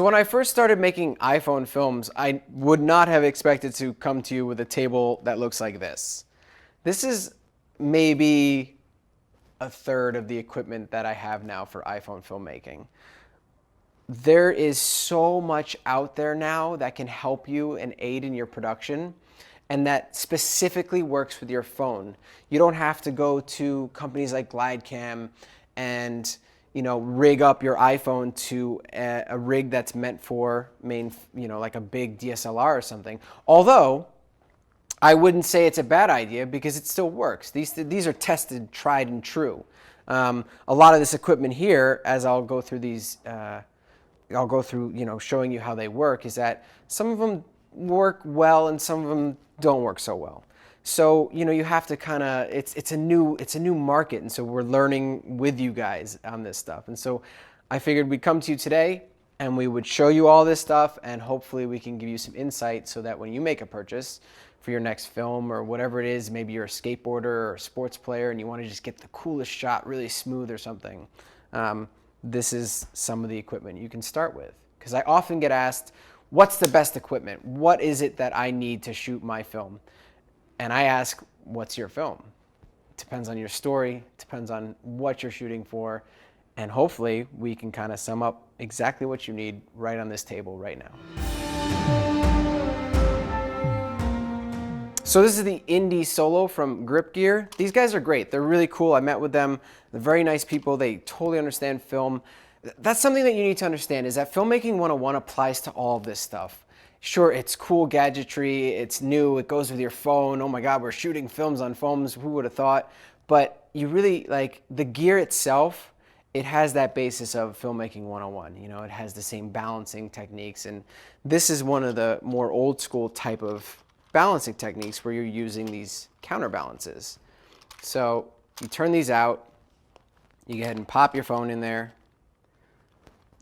So when I first started making iPhone films, I would not have expected to come to you with a table that looks like this. This is maybe a third of the equipment that I have now for iPhone filmmaking. There is so much out there now that can help you and aid in your production, and that specifically works with your phone. You don't have to go to companies like GlideCam and rig up your iPhone to a rig that's meant for like a big DSLR or something. Although I wouldn't say it's a bad idea because it still works. These are tested, tried and true. A lot of this equipment here, as I'll go through these, I'll go through showing you how they work, is that some of them work well and some of them don't work so well. So you have to kind of, it's a new market, and so we're learning with you guys on this stuff. And so I figured we'd come to you today and we would show you all this stuff, and hopefully we can give you some insight so that when you make a purchase for your next film or whatever it is, maybe you're a skateboarder or a sports player and you want to just get the coolest shot really smooth or something, this is some of the equipment you can start with. Because I often get asked, what's the best equipment? What is it that I need to shoot my film? And I ask, what's your film? It depends on your story, it depends on what you're shooting for, and hopefully we can kind of sum up exactly what you need right on this table right now. So this is the IndieSolo from Grip Gear. These guys are great. They're really cool. I met with them. They're very nice people. They totally understand film. That's something that you need to understand, is that Filmmaking 101 applies to all of this stuff. Sure, it's cool gadgetry, it's new, it goes with your phone. Oh my God, we're shooting films on phones. Who would have thought? But you really, like, the gear itself, it has that basis of Filmmaking 101. It has the same balancing techniques. And this is one of the more old school type of balancing techniques where you're using these counterbalances. So you turn these out, you go ahead and pop your phone in there.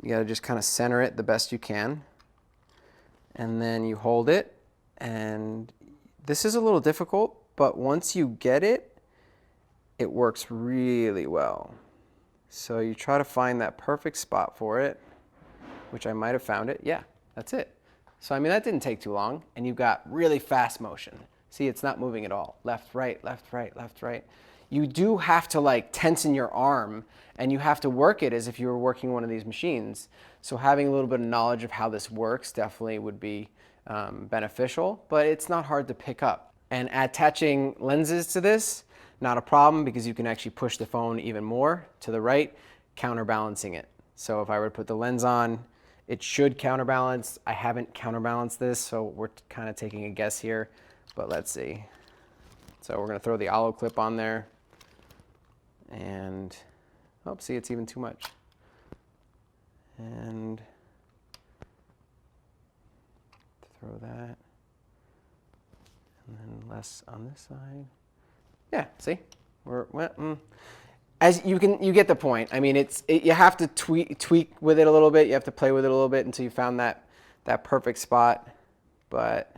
You gotta just kind of center it the best you can. And then you hold it, and this is a little difficult, but once you get it, it works really well. So you try to find that perfect spot for it, which I might have found it. Yeah, that's it. So I mean, that didn't take too long, and you've got really fast motion. See, it's not moving at all. Left, right, left, right, left, right. You do have to like tension your arm, and you have to work it as if you were working one of these machines. So having a little bit of knowledge of how this works definitely would be beneficial, but it's not hard to pick up. And attaching lenses to this, not a problem, because you can actually push the phone even more to the right, counterbalancing it. So if I were to put the lens on, it should counterbalance. I haven't counterbalanced this, so we're kind of taking a guess here, but let's see. So we're gonna throw the olive clip on there, and, oh, see, it's even too much. And throw that, and then less on this side. Yeah, see, as you get the point. I mean, you have to tweak with it a little bit. You have to play with it a little bit until you found that perfect spot, but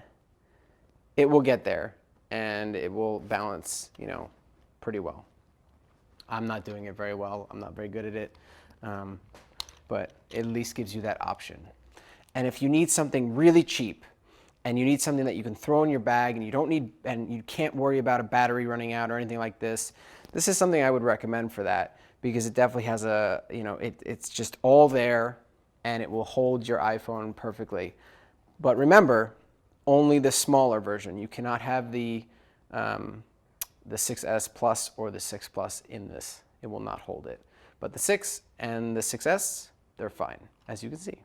it will get there and it will balance, pretty well. I'm not doing it very well. I'm not very good at it. But it at least gives you that option. And if you need something really cheap, and you need something that you can throw in your bag, and you can't worry about a battery running out or anything like this, this is something I would recommend for that, because it definitely has it's just all there, and it will hold your iPhone perfectly. But remember, only the smaller version. You cannot have the 6S Plus or the 6 Plus in this. It will not hold it. But the 6 and the 6S, they're fine, as you can see.